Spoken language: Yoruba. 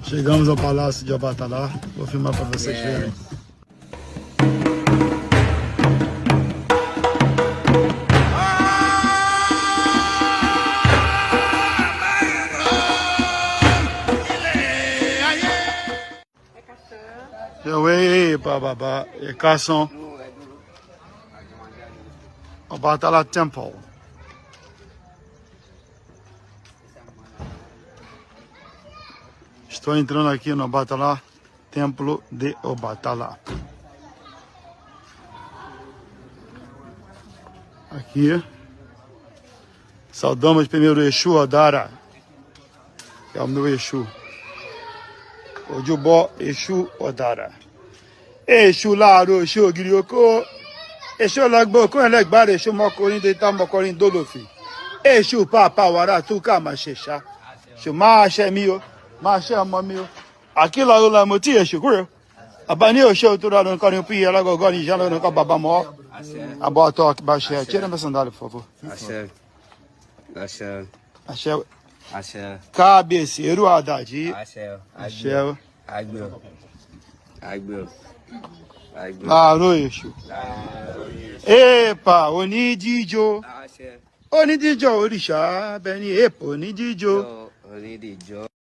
Chegamos ao Palácio de Obatalá. Vou filmar para vocês verem. Bababa, e Kasson, Obatala Temple. Estou entrando aqui no Obatala, Templo de Obatala. Aqui, saudamos primeiro o Exu Odara, que é o meu Exu. O Jubó Exu Odara. Exu láàárọ̀ Exu ògiri oko. Exu lágbó kún ẹlẹ́gbàá Exu mọ́kọrin dé tá mọ́kọrin dólòfì. Exu pàápàá wàrà tó ká máa ṣe ṣá. Ṣù máa ṣe mí o, máa ṣe ọmọ mi o. Àkìlọ̀ ló la mo tí Exu kúrò. Àbá ní òṣè tó rà lónìí kan ní pín alágọ̀gọ́ ní ìṣẹ́ lónìí kan bàbá mọ́. Àbọ̀ àtọ̀ bá ṣe ẹ̀ ṣẹ́ni mẹ́sàn-án dálẹ̀ fọ́fọ́. Àṣẹ. Kábíyèsí Eru Àdàjì. Àṣẹ. Àgbẹ̀. Láàárọ̀ Èṣù. Èèpà oníjíjó. Oníjíjó òrìṣà bẹ́ẹ̀ ni èèpà oníjíjó.